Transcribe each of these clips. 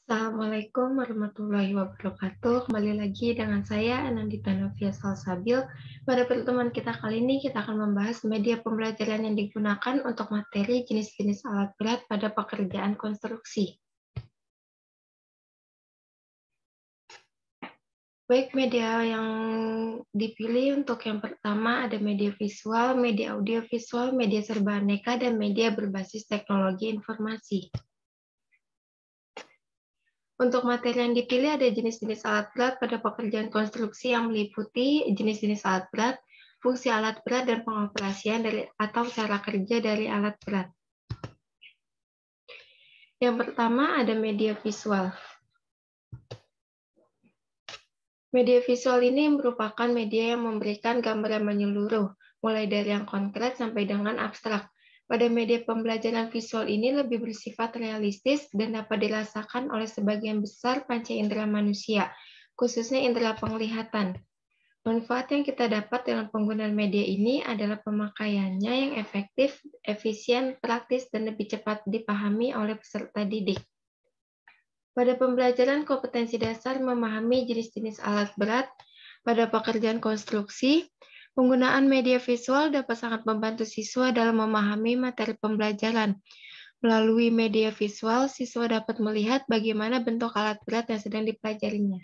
Assalamualaikum warahmatullahi wabarakatuh. Kembali lagi dengan saya Anandita Novia Salsabil. Pada pertemuan kita kali ini kita akan membahas media pembelajaran yang digunakan untuk materi jenis-jenis alat berat pada pekerjaan konstruksi. Baik, media yang dipilih untuk yang pertama ada media visual, media audiovisual, media serba aneka, dan media berbasis teknologi informasi. Untuk materi yang dipilih ada jenis-jenis alat berat pada pekerjaan konstruksi yang meliputi jenis-jenis alat berat, fungsi alat berat, dan pengoperasian atau cara kerja dari alat berat. Yang pertama ada media visual. Media visual ini merupakan media yang memberikan gambaran menyeluruh, mulai dari yang konkret sampai dengan abstrak. Pada media pembelajaran visual ini lebih bersifat realistis dan dapat dirasakan oleh sebagian besar panca indera manusia, khususnya indera penglihatan. Manfaat yang kita dapat dengan penggunaan media ini adalah pemakaiannya yang efektif, efisien, praktis, dan lebih cepat dipahami oleh peserta didik. Pada pembelajaran kompetensi dasar memahami jenis-jenis alat berat pada pekerjaan konstruksi, penggunaan media visual dapat sangat membantu siswa dalam memahami materi pembelajaran. Melalui media visual, siswa dapat melihat bagaimana bentuk alat berat yang sedang dipelajarinya.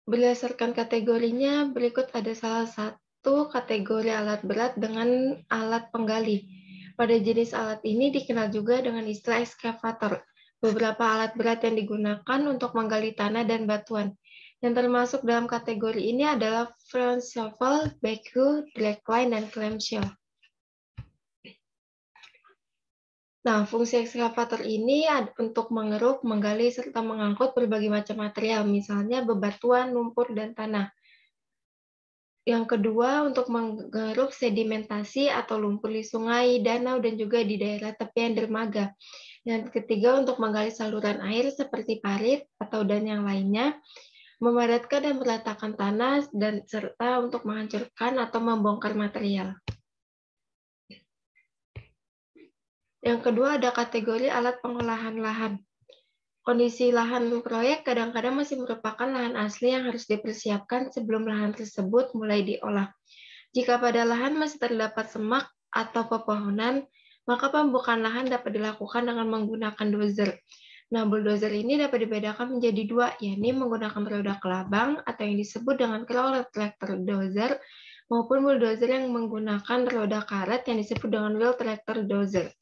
Berdasarkan kategorinya, berikut ada salah satu kategori alat berat dengan alat penggali. Pada jenis alat ini dikenal juga dengan istilah ekskavator. Beberapa alat berat yang digunakan untuk menggali tanah dan batuan. Yang termasuk dalam kategori ini adalah front shovel, backhoe, dragline, dan clamshell. Nah, fungsi ekskavator ini untuk mengeruk, menggali, serta mengangkut berbagai macam material, misalnya bebatuan, lumpur, dan tanah. Yang kedua, untuk menggeruk sedimentasi atau lumpur di sungai, danau, dan juga di daerah tepian dermaga. Yang ketiga, untuk menggali saluran air seperti parit atau dan yang lainnya, memadatkan dan meratakan tanah, dan serta untuk menghancurkan atau membongkar material. Yang kedua, ada kategori alat pengolahan lahan. Kondisi lahan proyek kadang-kadang masih merupakan lahan asli yang harus dipersiapkan sebelum lahan tersebut mulai diolah. Jika pada lahan masih terdapat semak atau pepohonan, maka pembukaan lahan dapat dilakukan dengan menggunakan dozer. Nah, bulldozer ini dapat dibedakan menjadi dua, yakni menggunakan roda kelabang atau yang disebut dengan crawler tractor dozer, maupun bulldozer yang menggunakan roda karet yang disebut dengan wheel tractor dozer.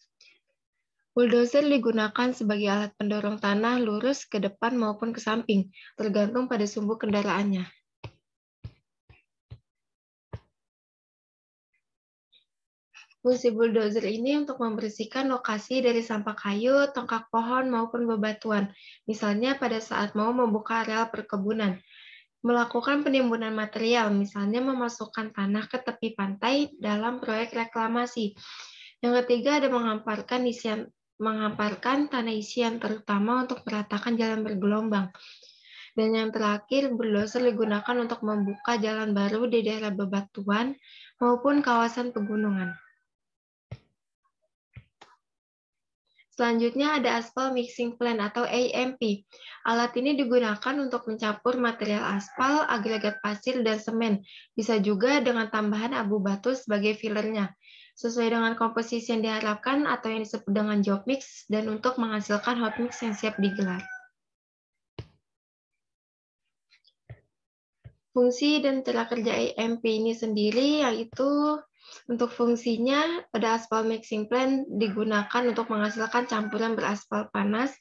Bulldozer digunakan sebagai alat pendorong tanah lurus ke depan maupun ke samping, tergantung pada sumbu kendaraannya. Fungsi bulldozer ini untuk membersihkan lokasi dari sampah kayu, tongkak pohon, maupun bebatuan, misalnya pada saat mau membuka areal perkebunan. Melakukan penimbunan material, misalnya memasukkan tanah ke tepi pantai dalam proyek reklamasi. Yang ketiga ada menghamparkan tanah isian, terutama untuk meratakan jalan bergelombang. Dan yang terakhir, bulldozer digunakan untuk membuka jalan baru di daerah bebatuan maupun kawasan pegunungan. Selanjutnya ada aspal mixing plant atau AMP. Alat ini digunakan untuk mencampur material aspal, agregat pasir, dan semen. Bisa juga dengan tambahan abu batu sebagai fillernya, sesuai dengan komposisi yang diharapkan atau yang disebut dengan job mix, dan untuk menghasilkan hot mix yang siap digelar. Fungsi dan cara kerja AMP ini sendiri yaitu untuk fungsinya, pada aspal mixing plant digunakan untuk menghasilkan campuran beraspal panas,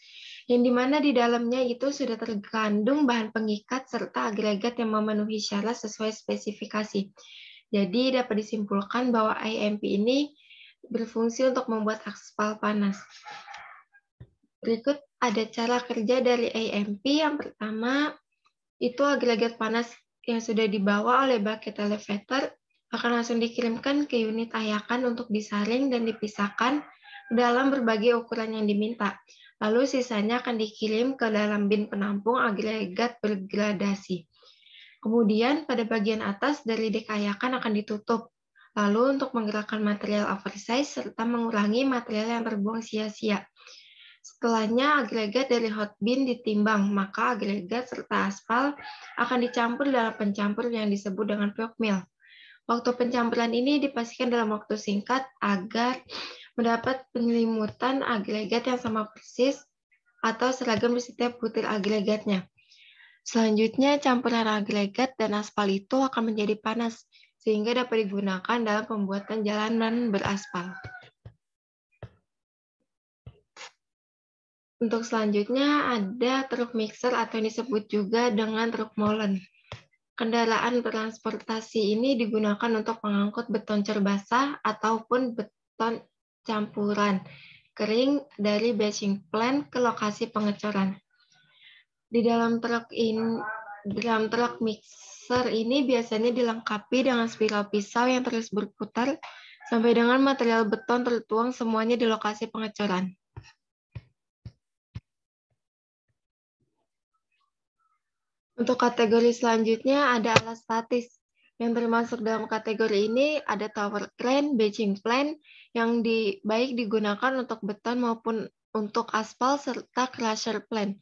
yang dimana di dalamnya itu sudah terkandung bahan pengikat serta agregat yang memenuhi syarat sesuai spesifikasi. Jadi dapat disimpulkan bahwa AMP ini berfungsi untuk membuat aspal panas. Berikut ada cara kerja dari AMP. Yang pertama, itu agregat panas yang sudah dibawa oleh bucket elevator akan langsung dikirimkan ke unit ayakan untuk disaring dan dipisahkan dalam berbagai ukuran yang diminta. Lalu sisanya akan dikirim ke dalam bin penampung agregat bergradasi. Kemudian pada bagian atas dari dek ayakan akan ditutup. Lalu untuk menggerakkan material oversize serta mengurangi material yang terbuang sia-sia. Setelahnya agregat dari hot bin ditimbang, maka agregat serta aspal akan dicampur dalam pencampur yang disebut dengan block mill. Waktu pencampuran ini dipastikan dalam waktu singkat agar mendapat penyelimutan agregat yang sama persis atau seragam di setiap butir agregatnya. Selanjutnya, campuran agregat dan aspal itu akan menjadi panas, sehingga dapat digunakan dalam pembuatan jalanan beraspal. Untuk selanjutnya ada truk mixer atau yang disebut juga dengan truk molen. Kendaraan transportasi ini digunakan untuk mengangkut beton basah ataupun beton campuran kering dari batching plant ke lokasi pengecoran. Di dalam truk mixer ini biasanya dilengkapi dengan spiral pisau yang terus berputar sampai dengan material beton tertuang semuanya di lokasi pengecoran. Untuk kategori selanjutnya ada alat statis. Yang termasuk dalam kategori ini ada tower crane, batching plant yang baik digunakan untuk beton maupun untuk aspal serta crusher plant.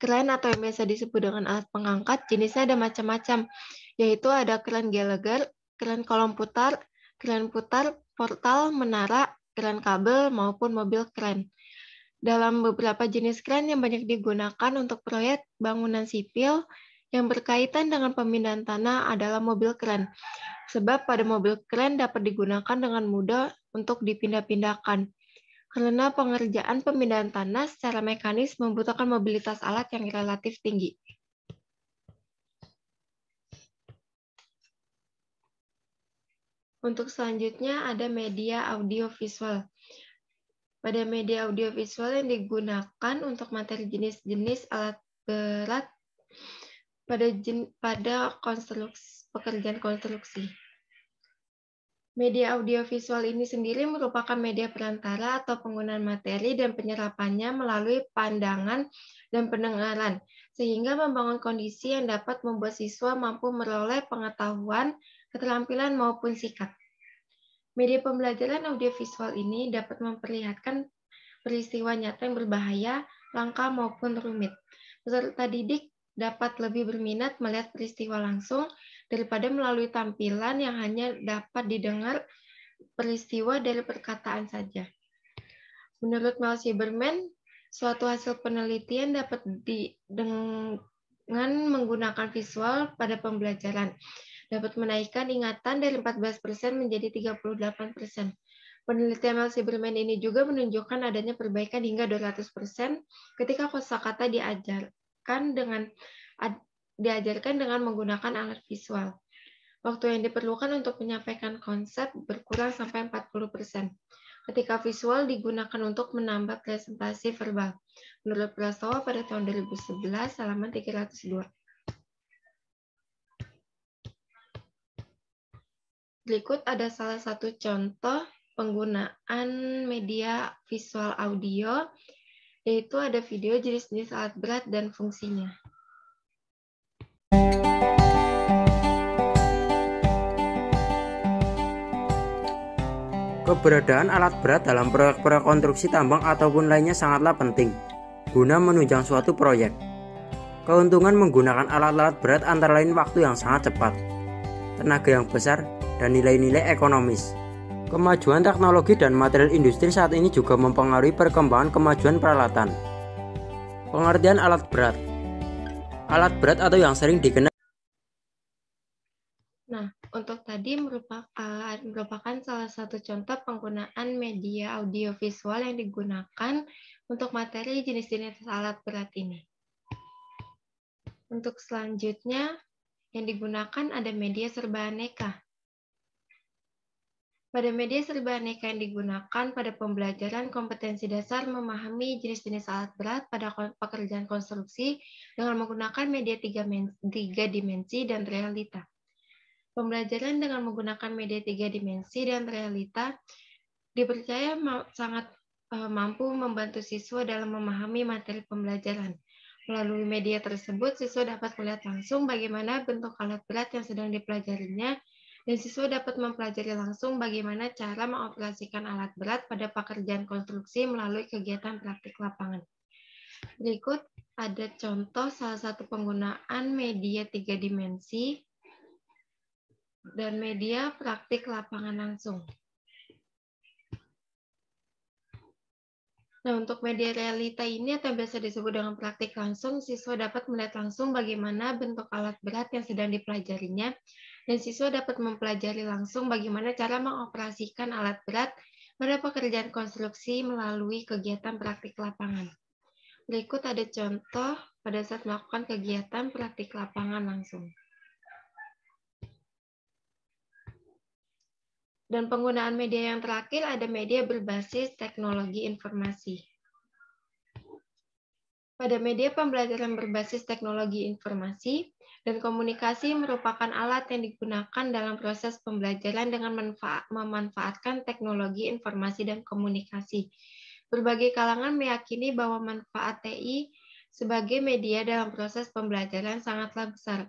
Crane atau yang biasa disebut dengan alat pengangkat jenisnya ada macam-macam, yaitu ada crane Gallagher, crane kolom putar, portal, menara, crane kabel maupun mobil crane. Dalam beberapa jenis crane yang banyak digunakan untuk proyek bangunan sipil, yang berkaitan dengan pemindahan tanah adalah mobil kren. Sebab pada mobil kren dapat digunakan dengan mudah untuk dipindah-pindahkan. Karena pengerjaan pemindahan tanah secara mekanis membutuhkan mobilitas alat yang relatif tinggi. Untuk selanjutnya ada media audiovisual. Pada media audiovisual yang digunakan untuk materi jenis-jenis alat berat pada pekerjaan konstruksi. Media audiovisual ini sendiri merupakan media perantara atau penggunaan materi dan penyerapannya melalui pandangan dan pendengaran, sehingga membangun kondisi yang dapat membuat siswa mampu meroleh pengetahuan, keterampilan, maupun sikap. Media pembelajaran audiovisual ini dapat memperlihatkan peristiwa nyata yang berbahaya, langka, maupun rumit. Peserta didik dapat lebih berminat melihat peristiwa langsung daripada melalui tampilan yang hanya dapat didengar peristiwa dari perkataan saja. Menurut Mel Silberman, suatu hasil penelitian dapat dengan menggunakan visual pada pembelajaran dapat menaikkan ingatan dari 14% menjadi 38%. Penelitian Mel Silberman ini juga menunjukkan adanya perbaikan hingga 200% ketika kosakata diajarkan dengan menggunakan alat visual. Waktu yang diperlukan untuk menyampaikan konsep berkurang sampai 40% ketika visual digunakan untuk menambah presentasi verbal. Menurut Prastowo pada tahun 2011, halaman 302. Berikut ada salah satu contoh penggunaan media visual audio, yaitu ada video jenis-jenis alat berat dan fungsinya. Keberadaan alat berat dalam proyek-proyek konstruksi tambang ataupun lainnya sangatlah penting guna menunjang suatu proyek. Keuntungan menggunakan alat-alat berat antara lain waktu yang sangat cepat, tenaga yang besar, dan nilai-nilai ekonomis. Kemajuan teknologi dan material industri saat ini juga mempengaruhi perkembangan kemajuan peralatan. Pengertian alat berat. Alat berat atau yang sering dikenal. Nah, untuk tadi merupakan salah satu contoh penggunaan media audiovisual yang digunakan untuk materi jenis-jenis alat berat ini. Untuk selanjutnya, yang digunakan ada media serba aneka. Pada media serba aneka yang digunakan pada pembelajaran kompetensi dasar memahami jenis-jenis alat berat pada pekerjaan konstruksi dengan menggunakan media tiga dimensi dan realita. Pembelajaran dengan menggunakan media 3 dimensi dan realita dipercaya sangat mampu membantu siswa dalam memahami materi pembelajaran. Melalui media tersebut, siswa dapat melihat langsung bagaimana bentuk alat berat yang sedang dipelajarinya dan siswa dapat mempelajari langsung bagaimana cara mengoperasikan alat berat pada pekerjaan konstruksi melalui kegiatan praktik lapangan. Berikut ada contoh salah satu penggunaan media 3 dimensi dan media praktik lapangan langsung. Nah, untuk media realita ini atau biasa disebut dengan praktik langsung, siswa dapat melihat langsung bagaimana bentuk alat berat yang sedang dipelajarinya, dan siswa dapat mempelajari langsung bagaimana cara mengoperasikan alat berat pada pekerjaan konstruksi melalui kegiatan praktik lapangan. Berikut ada contoh pada saat melakukan kegiatan praktik lapangan langsung. Dan penggunaan media yang terakhir ada media berbasis teknologi informasi. Pada media pembelajaran berbasis teknologi informasi dan komunikasi merupakan alat yang digunakan dalam proses pembelajaran dengan memanfaatkan teknologi informasi dan komunikasi. Berbagai kalangan meyakini bahwa manfaat TI sebagai media dalam proses pembelajaran sangatlah besar.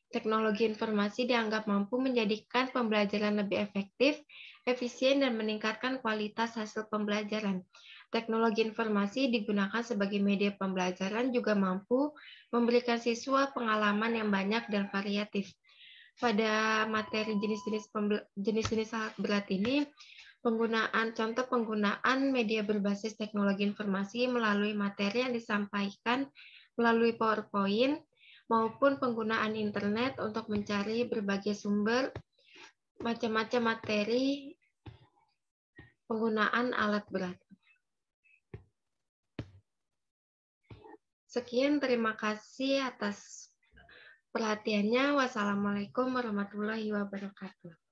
Teknologi informasi dianggap mampu menjadikan pembelajaran lebih efektif, efisien, dan meningkatkan kualitas hasil pembelajaran. Teknologi informasi digunakan sebagai media pembelajaran juga mampu memberikan siswa pengalaman yang banyak dan variatif. Pada materi jenis-jenis alat berat ini, contoh penggunaan media berbasis teknologi informasi melalui materi yang disampaikan melalui PowerPoint, maupun penggunaan internet untuk mencari berbagai sumber, macam-macam materi penggunaan alat berat. Sekian, terima kasih atas perhatiannya. Wassalamualaikum warahmatullahi wabarakatuh.